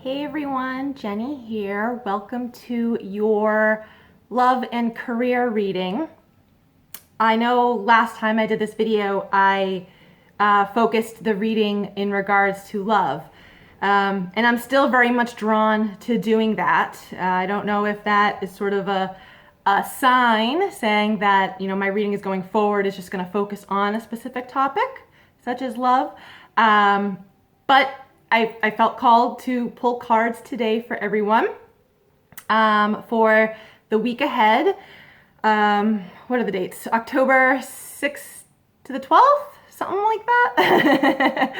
Hey everyone, Jenny here. Welcome to your love and career reading. I know last time I did this video, I focused the reading in regards to love. And I'm still very much drawn to doing that. I don't know if that is sort of a sign saying that, my reading is going forward is just going to focus on a specific topic, such as love. But I felt called to pull cards today for everyone for the week ahead. What are the dates? October 6th to the 12th? Something like that.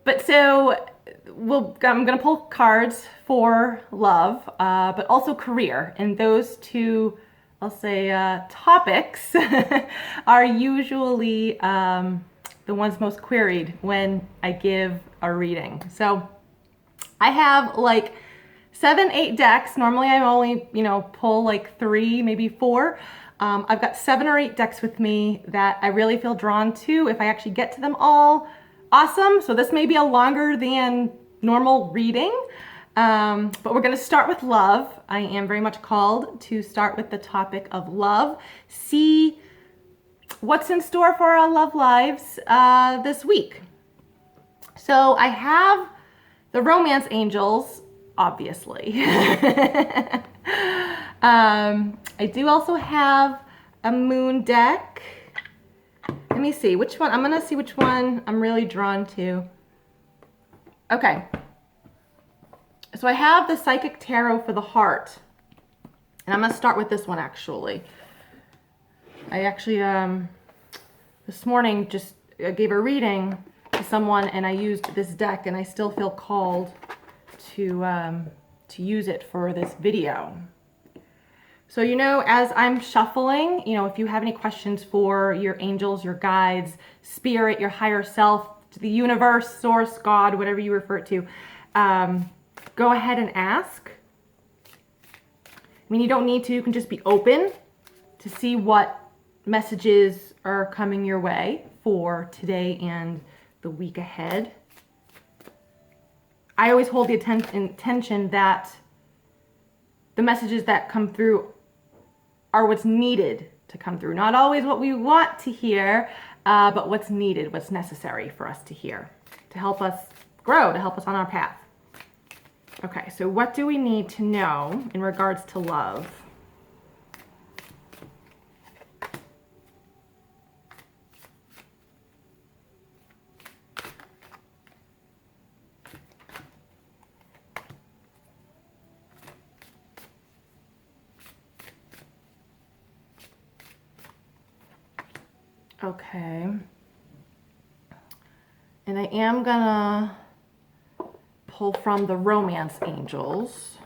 But so I'm going to pull cards for love, but also career. And those two, I'll say, topics are usually the ones most queried when I give a reading. So I have like 7, 8 decks. Normally I only, pull like 3, maybe 4. I've got 7 or 8 decks with me that I really feel drawn to. If I actually get to them all, awesome. So this may be a longer than normal reading, but we're going to start with love. I am very much called to start with the topic of love. See what's in store for our love lives this week. So I have the romance angels, obviously. I do also have a moon deck. Let me see which one. I'm going to see which one I'm really drawn to. Okay. So I have the Psychic Tarot for the heart. And I'm going to start with this one actually. I actually, this morning just gave a reading to someone and I used this deck and I still feel called to use it for this video. So, as I'm shuffling, if you have any questions for your angels, your guides, spirit, your higher self, the universe, source, God, whatever you refer to, go ahead and ask. You don't need to, you can just be open to see what messages are coming your way for today and the week ahead. I always hold the intention that the messages that come through are what's needed to come through. Not always what we want to hear, but what's needed, what's necessary for us to hear, to help us grow, to help us on our path. Okay, so what do we need to know in regards to love? Okay, and I am gonna pull from the romance angels.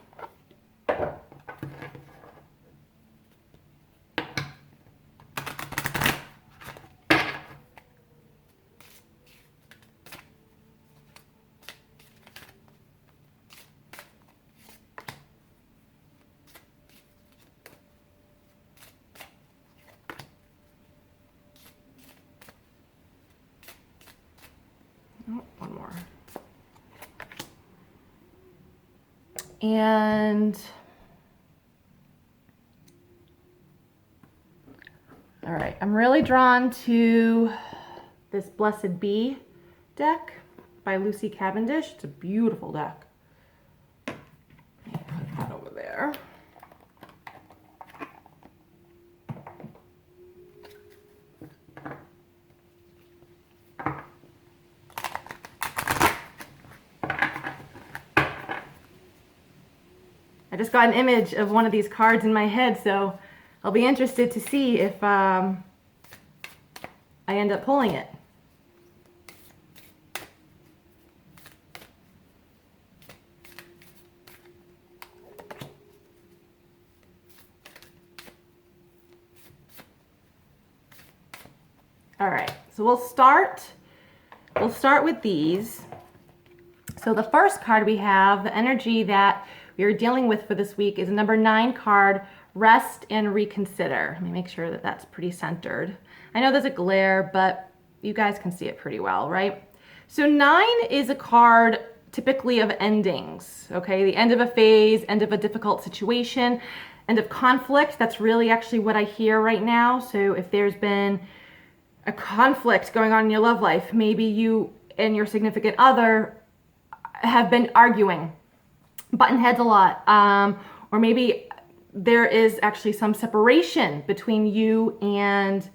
One more. And all right, I'm really drawn to this Blessed Bee deck by Lucy Cavendish. It's a beautiful deck. Put that over there. I just got an image of one of these cards in my head, so I'll be interested to see if I end up pulling it. All right, so we'll start with these. So the first card we have, the energy that we are dealing with for this week, is number 9 card, Rest and Reconsider. Let me make sure that that's pretty centered. I know there's a glare, but you guys can see it pretty well, right? So 9 is a card typically of endings, okay? The end of a phase, end of a difficult situation, end of conflict. That's really actually what I hear right now. So if there's been a conflict going on in your love life, maybe you and your significant other have been arguing, butting heads a lot, or maybe there is actually some separation between you and,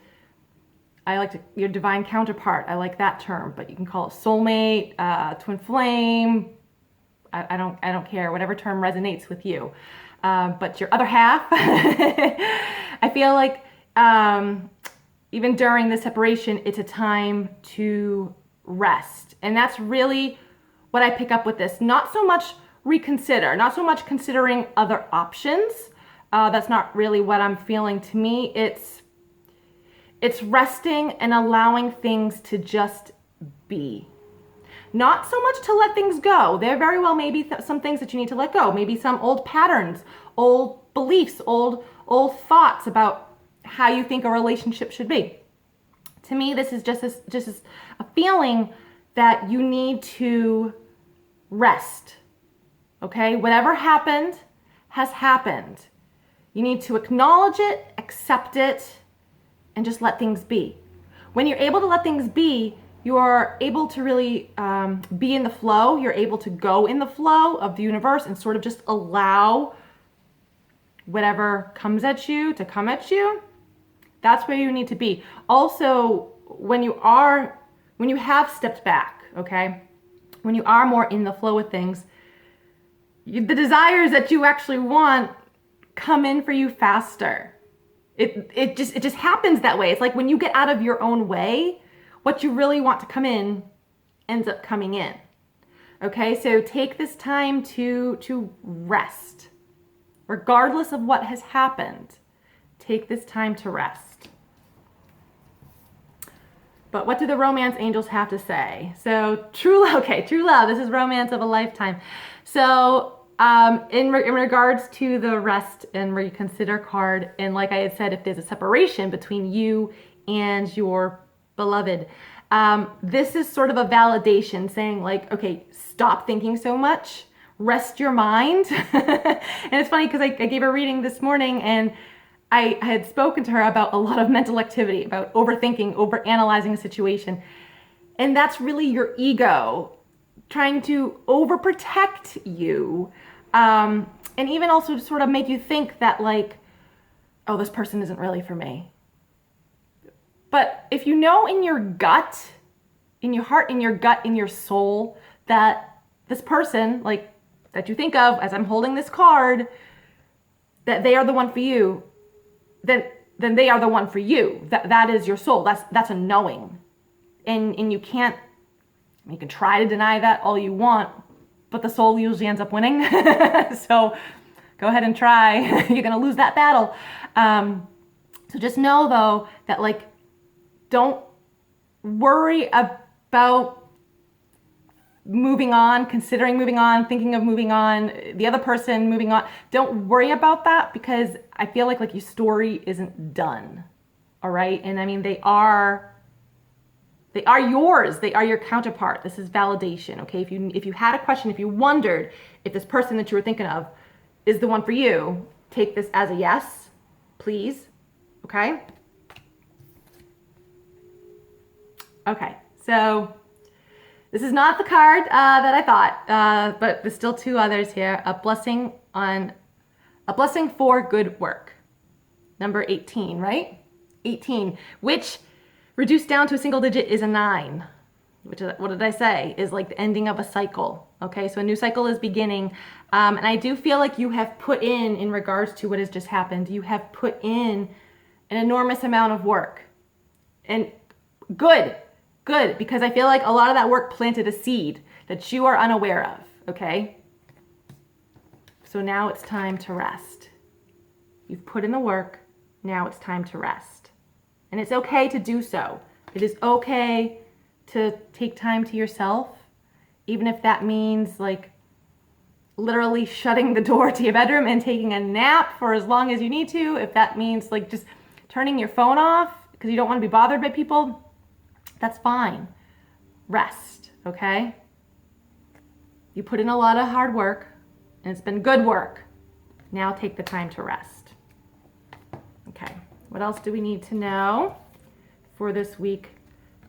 I like your divine counterpart. I like that term, but you can call it soulmate, twin flame. I don't care, whatever term resonates with you. But your other half, I feel like even during the separation, it's a time to rest. And that's really what I pick up with this. Not so much reconsider, not so much considering other options. That's not really what I'm feeling. To me, it's resting and allowing things to just be. Not so much to let things go. There very well may be some things that you need to let go. Maybe some old patterns, old beliefs, old thoughts about how you think a relationship should be. To me, this is just a feeling that you need to rest. Okay? Whatever happened has happened. You need to acknowledge it, accept it, and just let things be. When you're able to let things be, you are able to really be in the flow. You're able to go in the flow of the universe and sort of just allow whatever comes at you to come at you. That's where you need to be. Also, when you have stepped back, okay, when you are more in the flow with things, the desires that you actually want come in for you faster. It just happens that way. It's like when you get out of your own way, what you really want to come in ends up coming in. Okay, so take this time to rest. Regardless of what has happened, take this time to rest. But what do the romance angels have to say? So true love, this is romance of a lifetime. So in regards to the rest and reconsider card, and like I had said, if there's a separation between you and your beloved, this is sort of a validation saying like, okay, stop thinking so much, rest your mind. And it's funny because I gave a reading this morning and I had spoken to her about a lot of mental activity, about overthinking, overanalyzing a situation. And that's really your ego trying to overprotect you. And even also to sort of make you think that like, oh, this person isn't really for me. But if you know in your gut, in your heart, in your gut, in your soul, that this person, like, that you think of as I'm holding this card, that they are the one for you, then they are the one for you. That is your soul. That's a knowing. And you can try to deny that all you want, but the soul usually ends up winning. So go ahead and try. You're going to lose that battle. So just know though that like, don't worry about moving on, considering moving on, thinking of moving on, the other person moving on. Don't worry about that because I feel like your story isn't done. All right. And I mean, they are yours. They are your counterpart. This is validation. Okay. If you had a question, if you wondered if this person that you were thinking of is the one for you, take this as a yes, please. Okay. Okay. So this is not the card that I thought, but there's still two others here. A blessing for good work. Number 18, right? 18, which reduced down to a single digit is a 9. Which is, what did I say? Is like the ending of a cycle. Okay, so a new cycle is beginning. And I do feel like you have put in regards to what has just happened, you have put in an enormous amount of work. And good, because I feel like a lot of that work planted a seed that you are unaware of, okay? So now it's time to rest. You've put in the work, now it's time to rest. And it's okay to do so. It is okay to take time to yourself, even if that means like literally shutting the door to your bedroom and taking a nap for as long as you need to. If that means like just turning your phone off because you don't want to be bothered by people, that's fine. Rest, okay? You put in a lot of hard work, and it's been good work. Now take the time to rest. Okay, what else do we need to know for this week?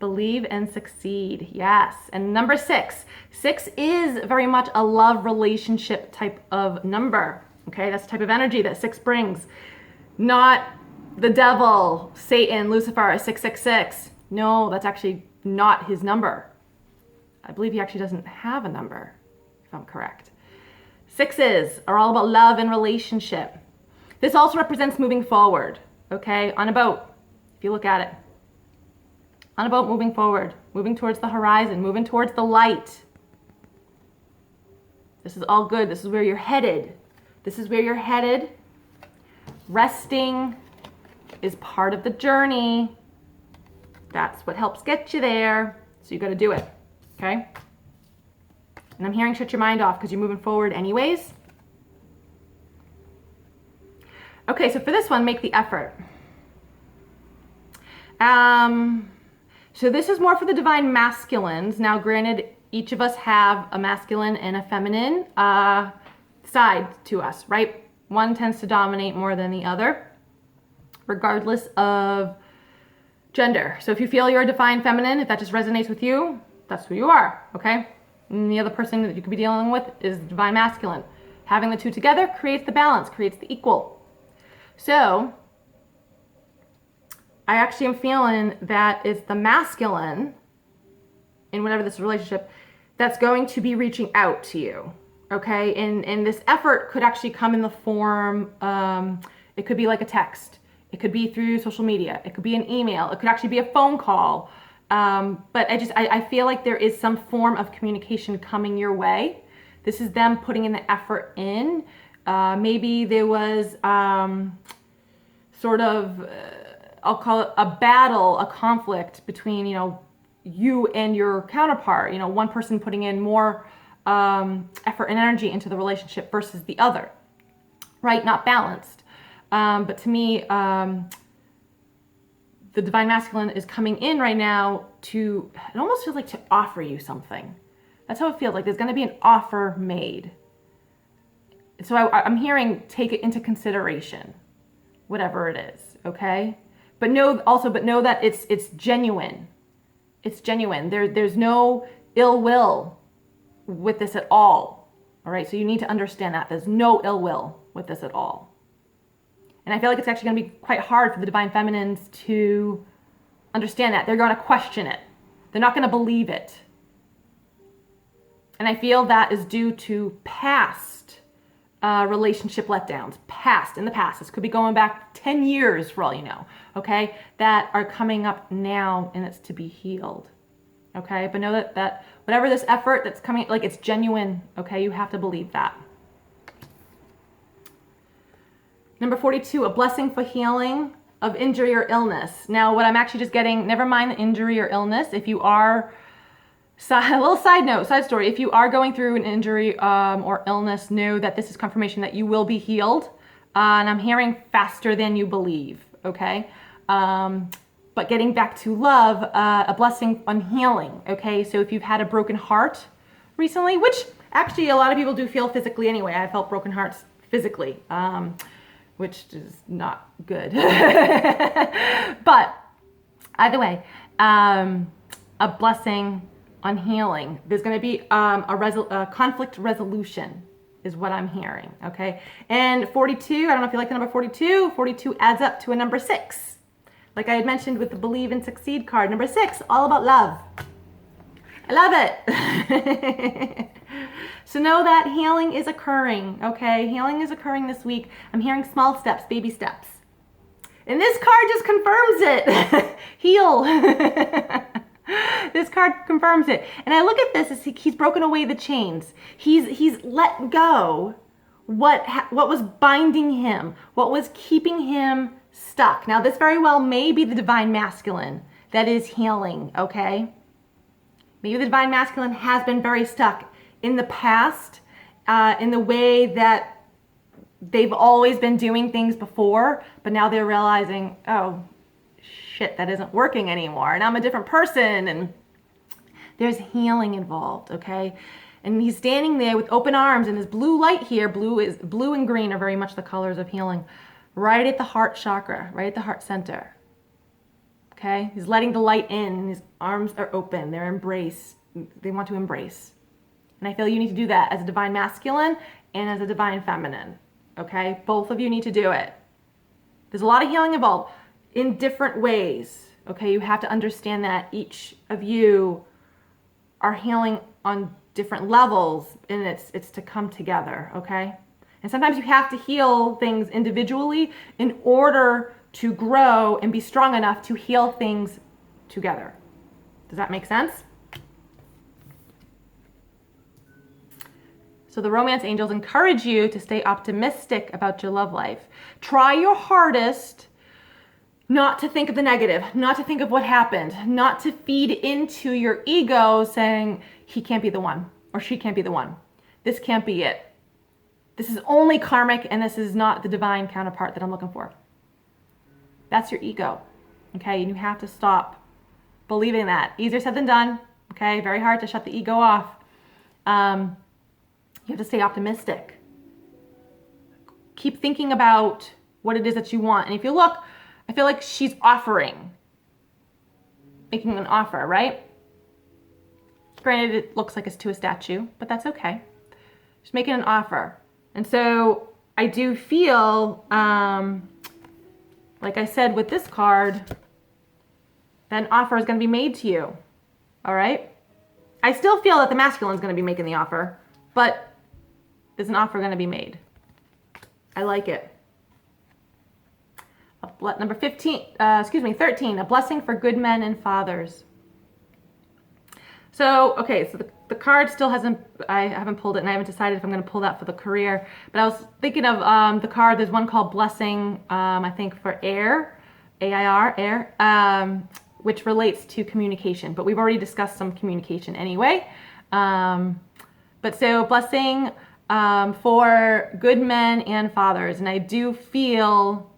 Believe and succeed. Yes. And number 6. 6 is very much a love relationship type of number. Okay, that's the type of energy that 6 brings. Not the devil, Satan, Lucifer, 666. No, that's actually not his number. I believe he actually doesn't have a number, if I'm correct. 6s are all about love and relationship. This also represents moving forward, okay? On a boat, if you look at it. On a boat, moving forward, moving towards the horizon, moving towards the light. This is all good. This is where you're headed. This is where you're headed. Resting is part of the journey. That's what helps get you there. So you got to do it, okay? And I'm hearing shut your mind off because you're moving forward anyways. Okay, so for this one, make the effort. So this is more for the divine masculines. Now, granted, each of us have a masculine and a feminine side to us, right? One tends to dominate more than the other, regardless of gender. So if you feel you're a divine feminine, if that just resonates with you, that's who you are, okay? And the other person that you could be dealing with is the divine masculine. Having the two together creates the balance, creates the equal. So I actually am feeling that it's the masculine in whatever this relationship that's going to be reaching out to you, okay? And this effort could actually come in the form, it could be like a text. It could be through social media. It could be an email. It could actually be a phone call. But I feel like there is some form of communication coming your way. This is them putting in the effort in. Maybe there was sort of, I'll call it a battle, a conflict between, you and your counterpart. One person putting in more effort and energy into the relationship versus the other, right? Not balanced. But to me, the divine masculine is coming in right now to, it almost feels like to offer you something. That's how it feels like. There's going to be an offer made. So I'm hearing take it into consideration, whatever it is, okay? But know that it's genuine. It's genuine. There's no ill will with this at all. All right, so you need to understand that. There's no ill will with this at all. And I feel like it's actually going to be quite hard for the divine feminines to understand that. They're going to question it. They're not going to believe it. And I feel that is due to past relationship letdowns. In the past. This could be going back 10 years for all you know. Okay? That are coming up now and it's to be healed. Okay? But know that whatever this effort that's coming, like it's genuine. Okay? You have to believe that. Number 42, a blessing for healing of injury or illness. Now, what I'm actually just getting, never mind the injury or illness. If you are, a little side story, if you are going through an injury or illness, know that this is confirmation that you will be healed. And I'm hearing faster than you believe, okay? But getting back to love, a blessing on healing, okay? So if you've had a broken heart recently, which actually a lot of people do feel physically anyway. I felt broken hearts physically. Which is not good. But either way, a blessing on healing. There's going to be a conflict resolution is what I'm hearing, okay? And 42, I don't know if you like the number 42. 42 adds up to a number 6. Like I had mentioned with the Believe and Succeed card. Number 6, all about love. I love it. So know that healing is occurring, okay? Healing is occurring this week. I'm hearing small steps, baby steps. And this card just confirms it. Heal. This card confirms it. And I look at this as he's broken away the chains. He's let go what was binding him, what was keeping him stuck. Now, this very well may be the divine masculine that is healing, okay? Maybe the divine masculine has been very stuck in the past, in the way that they've always been doing things before, but now they're realizing, oh, shit, that isn't working anymore, and I'm a different person, and there's healing involved, okay? And he's standing there with open arms, and his blue light here, blue and green are very much the colors of healing, right at the heart chakra, right at the heart center. Okay? He's letting the light in, and his arms are open. They want to embrace. And I feel you need to do that as a divine masculine and as a divine feminine. Okay? Both of you need to do it. There's a lot of healing involved in different ways. Okay? You have to understand that each of you are healing on different levels, and it's to come together. Okay? And sometimes you have to heal things individually in order to grow and be strong enough to heal things together. Does that make sense? So the romance angels encourage you to stay optimistic about your love life. Try your hardest not to think of the negative, not to think of what happened, not to feed into your ego saying, he can't be the one or she can't be the one. This can't be it. This is only karmic, and this is not the divine counterpart that I'm looking for. That's your ego, okay? And you have to stop believing that. Easier said than done, okay? Very hard to shut the ego off. You have to stay optimistic. Keep thinking about what it is that you want. And if you look, I feel like she's making an offer, right? Granted, it looks like it's to a statue, but that's okay. She's making an offer. And so I do feel, like I said with this card, that an offer is going to be made to you. All right? I still feel that the masculine is going to be making the offer, but there's an offer going to be made. I like it. Number 13, a blessing for good men and fathers. So, okay, so the card still I haven't pulled it, and I haven't decided if I'm going to pull that for the career, but I was thinking of the card, there's one called Blessing, I think for air, A-I-R, air, which relates to communication, but we've already discussed some communication anyway. But so blessing for good men and fathers, and I do feel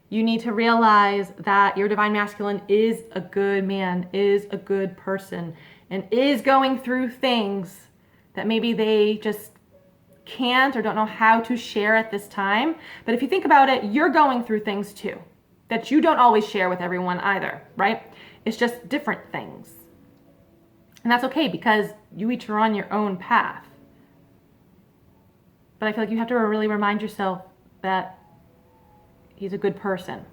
you need to realize that your divine masculine is a good man, is a good person, and is going through things that maybe they just can't or don't know how to share at this time. But if you think about it, you're going through things too that you don't always share with everyone either, right? It's just different things. And that's okay, because you each are on your own path. But I feel like you have to really remind yourself that he's a good person.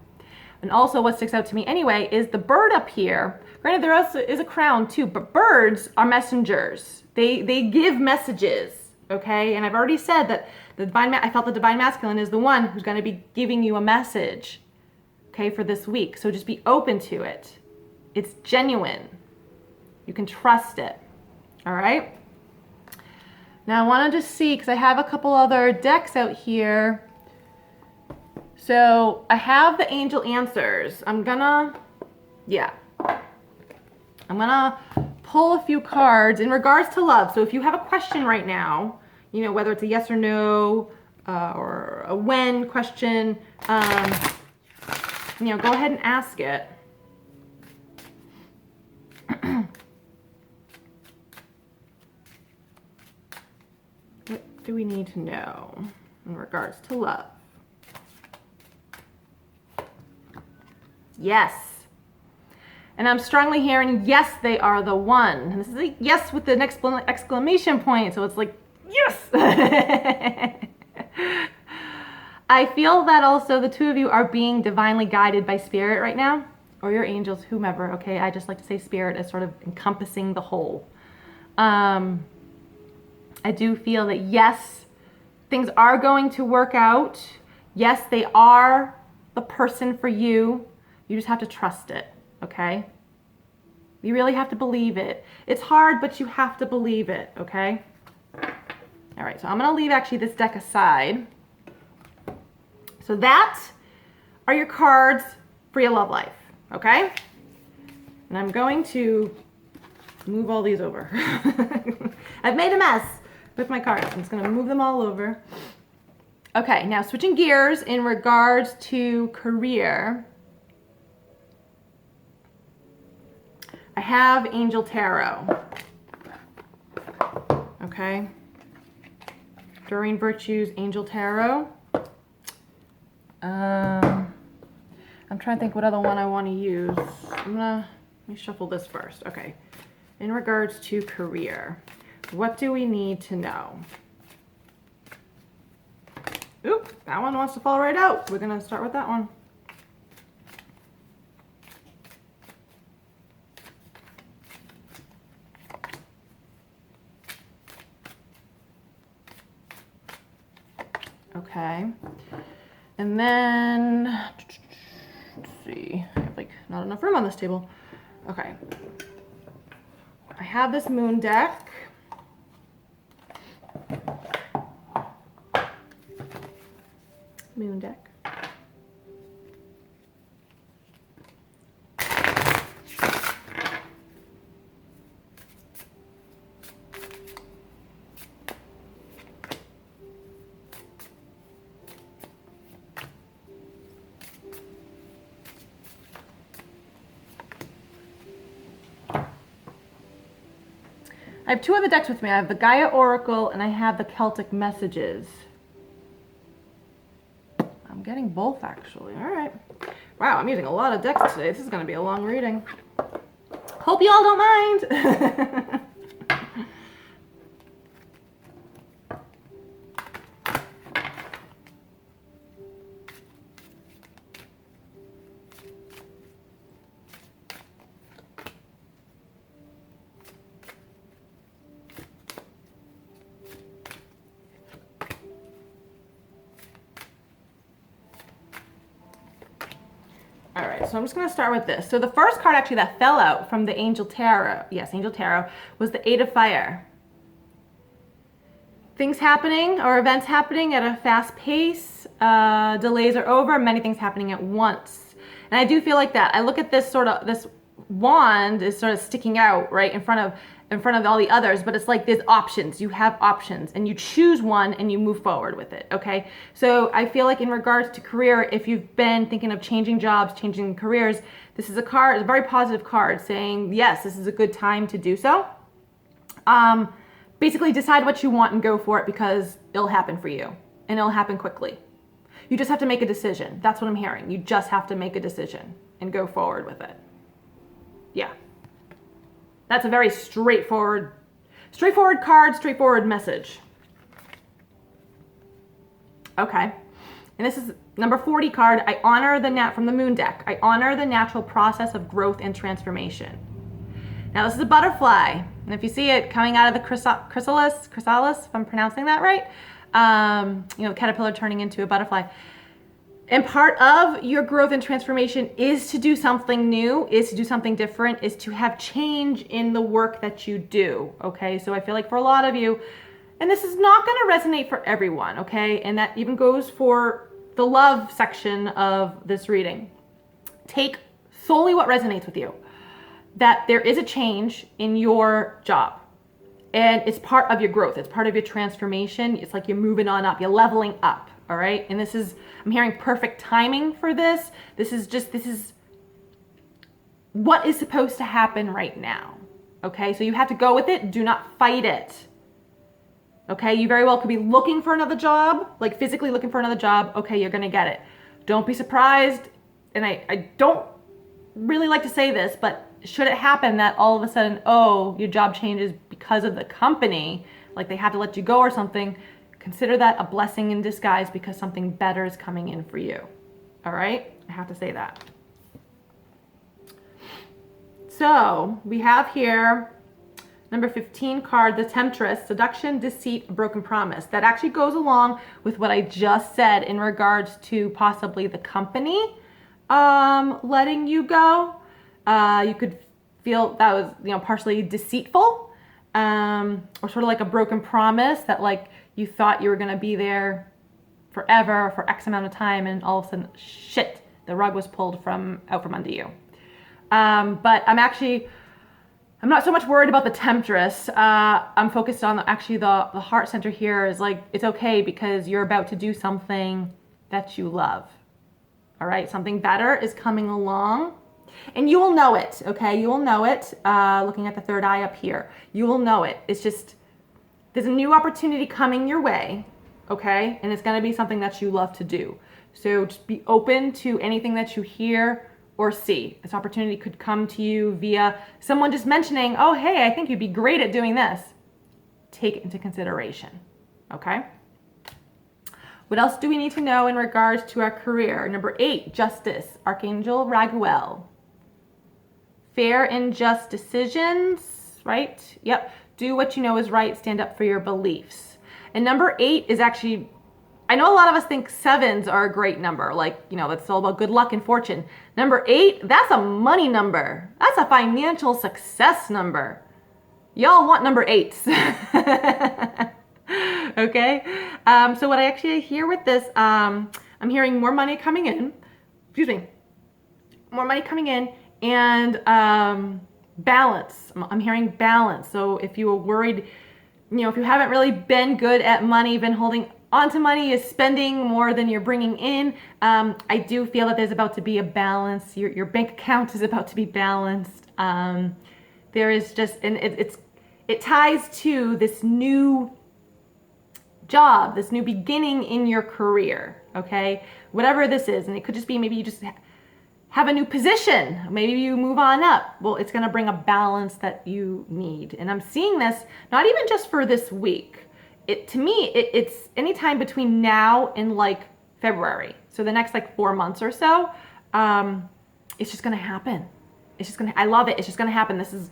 And also what sticks out to me anyway is the bird up here. Granted, there also is a crown too, but birds are messengers. They give messages, okay? And I've already said that I felt the divine masculine is the one who's going to be giving you a message, okay, for this week. So just be open to it. It's genuine. You can trust it, all right? Now I want to just see, because I have a couple other decks out here. So I have the angel answers. I'm gonna pull a few cards in regards to love. So if you have a question right now, you know, whether it's a yes or no or a when question, you know, go ahead and ask it. What do we need to know in regards to love? Yes. And I'm strongly hearing, yes, they are the one. And this is a yes with an exclamation point. So it's like, yes. I feel that also the two of you are being divinely guided by spirit right now, or your angels, whomever. Okay, I just like to say spirit as sort of encompassing the whole. I do feel that yes, things are going to work out. Yes, they are the person for you. You just have to trust it, okay? You really have to believe it. It's hard, but you have to believe it, okay? All right, so I'm gonna leave actually this deck aside. So that are your cards for your love life, okay? And I'm going to move all these over. I've made a mess with my cards. I'm just gonna move them all over. Okay, now switching gears in regards to career. I have Angel Tarot. Okay. okay? Doreen Virtue's Angel Tarot. I'm trying to think what other one I want to use. Let me shuffle this first. Okay. In regards to career, what do we need to know? Oop, that one wants to fall right out. We're going to start with that one. Okay. And then, let's see, I have like not enough room on this table. Okay. I have this moon deck. Moon deck. I have two other decks with me. I have the Gaia Oracle and I have the Celtic Messages. I'm getting both actually. All right. Wow, I'm using a lot of decks today. This is going to be a long reading. Hope you all don't mind. All right, so I'm just going to start with this. So the first card actually that fell out from the Angel Tarot, yes, Angel Tarot, was the Eight of Fire. Things happening or events happening at a fast pace, delays are over, many things happening at once. And I do feel like that. I look at this this wand is sort of sticking out right in front of all the others, but it's like there's options. You have options and you choose one and you move forward with it, okay? So I feel like in regards to career, if you've been thinking of changing jobs, changing careers, this is a very positive card saying, yes, this is a good time to do so. Basically decide what you want and go for it because it'll happen for you and it'll happen quickly. You just have to make a decision. That's what I'm hearing. You just have to make a decision and go forward with it. Yeah. That's a very straightforward card, straightforward message. Okay. And this is number 40 card. I honor from the moon deck. I honor the natural process of growth and transformation. Now this is a butterfly. And if you see it coming out of the chrysalis, if I'm pronouncing that right, the caterpillar turning into a butterfly. And part of your growth and transformation is to do something new, is to do something different, is to have change in the work that you do, okay? So I feel like for a lot of you, and this is not gonna resonate for everyone, okay? And that even goes for the love section of this reading. Take solely what resonates with you. That there is a change in your job. And it's part of your growth. It's part of your transformation. It's like you're moving on up. You're leveling up. All right. And I'm hearing perfect timing for this. This is what is supposed to happen right now. Okay. So you have to go with it. Do not fight it. Okay. You very well could be looking for another job, like physically looking for another job. Okay. You're going to get it. Don't be surprised. And I don't really like to say this, but should it happen that all of a sudden, your job changes because of the company, like they had to let you go or something, consider that a blessing in disguise because something better is coming in for you. All right? I have to say that. So we have here number 15 card, the Temptress, seduction, deceit, broken promise. That actually goes along with what I just said in regards to possibly the company letting you go. You could feel that was, partially deceitful, or sort of like a broken promise that like you thought you were going to be there forever for X amount of time and all of a sudden, shit, the rug was pulled out from under you. But I'm not so much worried about the Temptress. I'm focused on the heart center here is like, it's okay because you're about to do something that you love. All right. Something better is coming along. And you will know it, okay? You will know it, looking at the third eye up here. You will know it. It's just, there's a new opportunity coming your way, okay? And it's gonna be something that you love to do. So just be open to anything that you hear or see. This opportunity could come to you via someone just mentioning, oh, hey, I think you'd be great at doing this. Take it into consideration, okay? What else do we need to know in regards to our career? Number 8, justice, Archangel Raguel. Fair and just decisions, right? Yep. Do what you know is right. Stand up for your beliefs. And number 8 is actually, I know a lot of us think 7s are a great number. Like, you know, that's all about good luck and fortune. Number 8, that's a money number. That's a financial success number. Y'all want number 8s. Okay. So what I actually hear with this, I'm hearing more money coming in. Excuse me. More money coming in and balance. I'm hearing balance. So if you were worried, you know, if you haven't really been good at money, been holding onto money, is spending more than you're bringing in, I do feel that there's about to be a balance. Your bank account is about to be balanced. There is just, and it ties to this new job, this new beginning in your career, okay? Whatever this is, and it could just be maybe you just have a new position, maybe you move on up. Well, it's gonna bring a balance that you need. And I'm seeing this, not even just for this week. To me, it's anytime between now and like February. So the next like 4 months or so, it's just gonna happen. I love it, it's just gonna happen. This is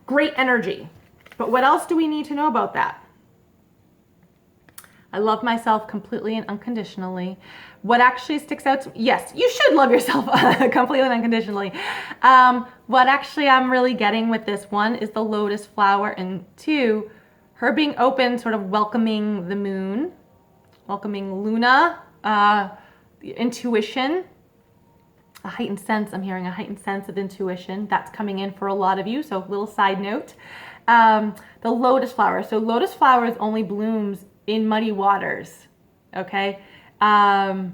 great energy. But what else do we need to know about that? I love myself completely and unconditionally. What actually sticks out to me, yes, you should love yourself completely and unconditionally. What actually I'm really getting with this, one is the lotus flower, and 2, her being open, sort of welcoming the moon, welcoming Luna, intuition, a heightened sense. I'm hearing a heightened sense of intuition that's coming in for a lot of you. So little side note, the lotus flower. So lotus flowers only blooms in muddy waters, okay? So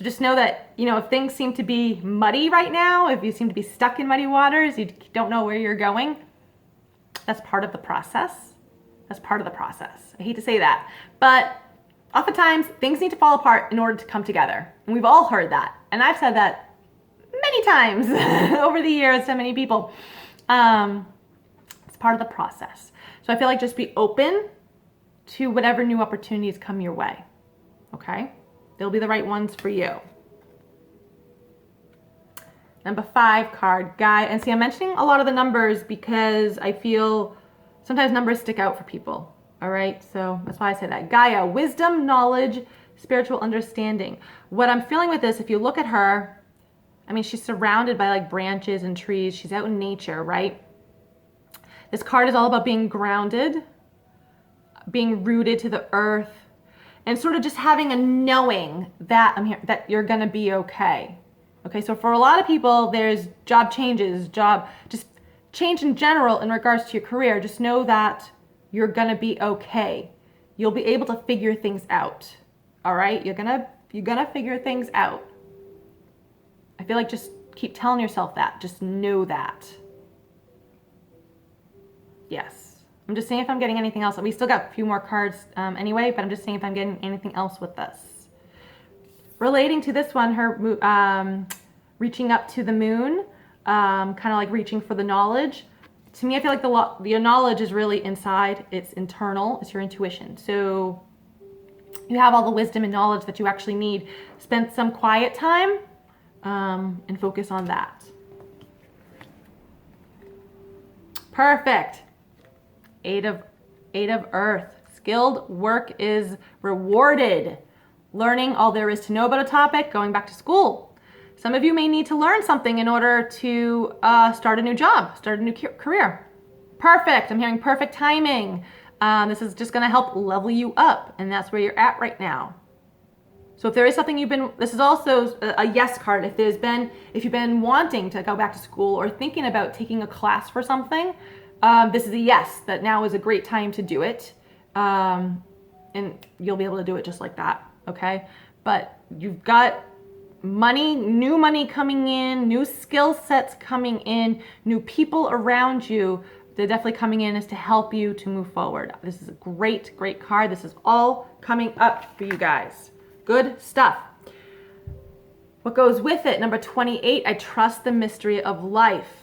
just know that, you know, if things seem to be muddy right now, if you seem to be stuck in muddy waters, you don't know where you're going, that's part of the process. That's part of the process. I hate to say that, but oftentimes things need to fall apart in order to come together. And we've all heard that. And I've said that many times over the years to many people. It's part of the process. So I feel like just be open to whatever new opportunities come your way, okay? They'll be the right ones for you. Number 5 card, Guy. And see, I'm mentioning a lot of the numbers because I feel sometimes numbers stick out for people, all right? So that's why I say that. Gaia, wisdom, knowledge, spiritual understanding. What I'm feeling with this, if you look at her, I mean, she's surrounded by like branches and trees. She's out in nature, right? This card is all about being grounded, being rooted to the earth, and sort of just having a knowing that that you're gonna be okay. Okay, so for a lot of people, there's job changes, just change in general in regards to your career. Just know that you're gonna be okay. You'll be able to figure things out. All right, you're gonna figure things out. I feel like just keep telling yourself that. Just know that. Yes. I'm just saying if I'm getting anything else. We still got a few more cards anyway, but I'm just saying if I'm getting anything else with this. Relating to this one, her reaching up to the moon, kind of like reaching for the knowledge. To me, I feel like your knowledge is really inside. It's internal. It's your intuition. So you have all the wisdom and knowledge that you actually need. Spend some quiet time and focus on that. Perfect. 8 of Earth. Skilled work is rewarded. Learning all there is to know about a topic, going back to school. Some of you may need to learn something in order to start a new job, start a new career. Perfect. I'm hearing perfect timing. This is just going to help level you up, and that's where you're at right now. So if there is something this is also a yes card. If you've been wanting to go back to school or thinking about taking a class for something, this is a yes, that now is a great time to do it. And you'll be able to do it just like that, okay? But you've got money, new money coming in, new skill sets coming in, new people around you they're definitely coming in is to help you to move forward. This is a great, great card. This is all coming up for you guys. Good stuff. What goes with it? Number 28, I trust the mystery of life.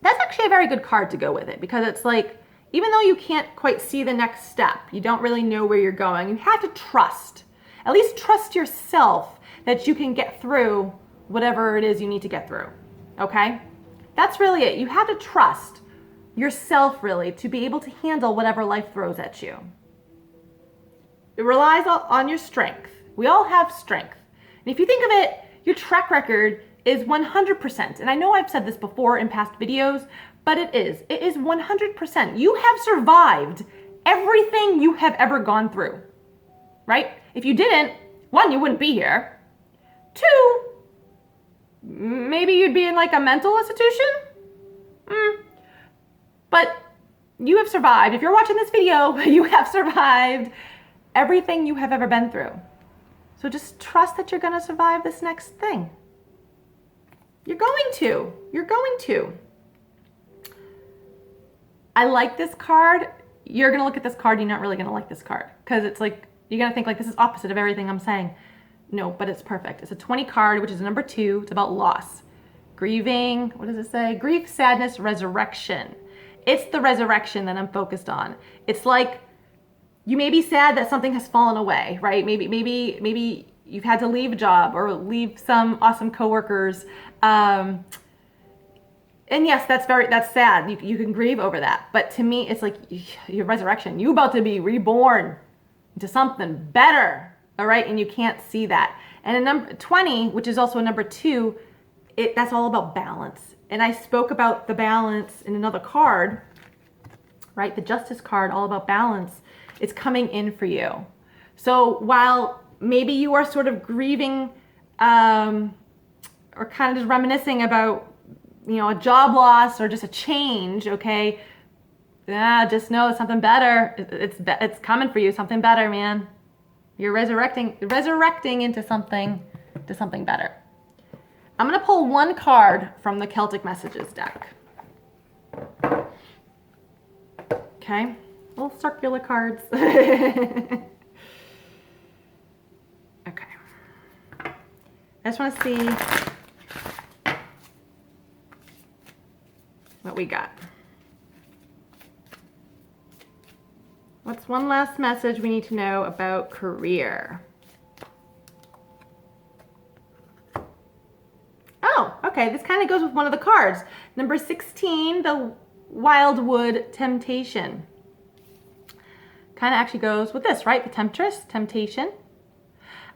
That's actually a very good card to go with it, because it's like, even though you can't quite see the next step, you don't really know where you're going, you have to trust. At least trust yourself that you can get through whatever it is you need to get through, okay? That's really it. You have to trust yourself, really, to be able to handle whatever life throws at you. It relies on your strength. We all have strength. And if you think of it, your track record is 100%. And I know I've said this before in past videos, but it is. It is 100%. You have survived everything you have ever gone through, right? If you didn't, one, you wouldn't be here. Two, maybe you'd be in like a mental institution. But you have survived. If you're watching this video, you have survived everything you have ever been through. So just trust that you're going to survive this next thing. You're going to. You're going to. I like this card. You're going to look at this card, you're not really going to like this card. Because it's like, you're going to think like this is opposite of everything I'm saying. No, but it's perfect. It's a 20 card, which is number 2. It's about loss. Grieving, what does it say? Grief, sadness, resurrection. It's the resurrection that I'm focused on. It's like, you may be sad that something has fallen away, right? Maybe you've had to leave a job or leave some awesome coworkers. And yes, that's sad. You can grieve over that. But to me, it's like your resurrection. You're about to be reborn into something better, all right? And you can't see that. And in number 20, which is also a number 2, that's all about balance. And I spoke about the balance in another card, right? The Justice card, all about balance. It's coming in for you. So while maybe you are sort of grieving or kind of just reminiscing about, you know, a job loss or just a change, okay? Just know something better. It's coming for you, something better, man. You're resurrecting into something better. I'm gonna pull one card from the Celtic Messages deck. Okay, little circular cards. Okay. I just want to see what we got. What's one last message we need to know about career? Oh, okay, this kind of goes with one of the cards. Number 16, the Wildwood Temptation. Kind of actually goes with this, right? The Temptress, Temptation.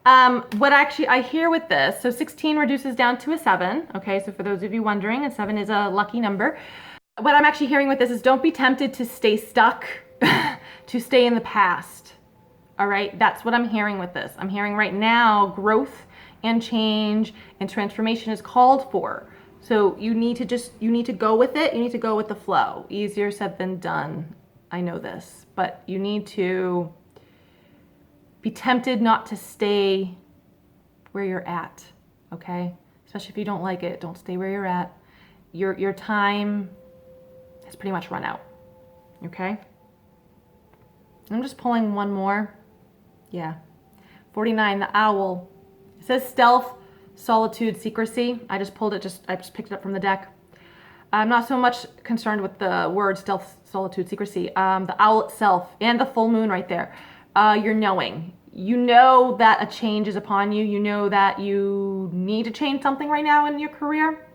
What actually I hear with this, so 16 reduces down to a 7. Okay, so for those of you wondering, a 7 is a lucky number. What I'm actually hearing with this is don't be tempted to stay stuck, to stay in the past. All right, that's what I'm hearing with this. I'm hearing right now growth and change and transformation is called for. So you need to go with it. You need to go with the flow. Easier said than done. I know this, but you need to be tempted not to stay where you're at, okay? Especially if you don't like it, don't stay where you're at. Your time has pretty much run out, okay? I'm just pulling one more. Yeah, 49, the Owl. It says stealth, solitude, secrecy. I just picked it up from the deck. I'm not so much concerned with the word stealth, solitude, secrecy. The owl itself and the full moon right there. You're knowing. You know that a change is upon you. You know that you need to change something right now in your career.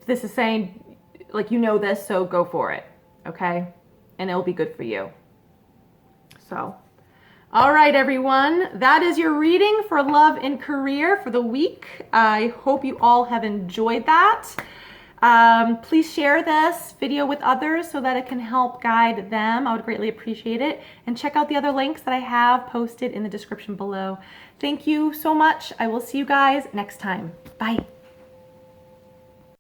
This is saying, like, you know this, so go for it, okay? And it'll be good for you. So, all right, everyone. That is your reading for love and career for the week. I hope you all have enjoyed that. Please share this video with others so that it can help guide them. I would greatly appreciate it. And check out the other links that I have posted in the description below. Thank you so much. I will see you guys next time. Bye.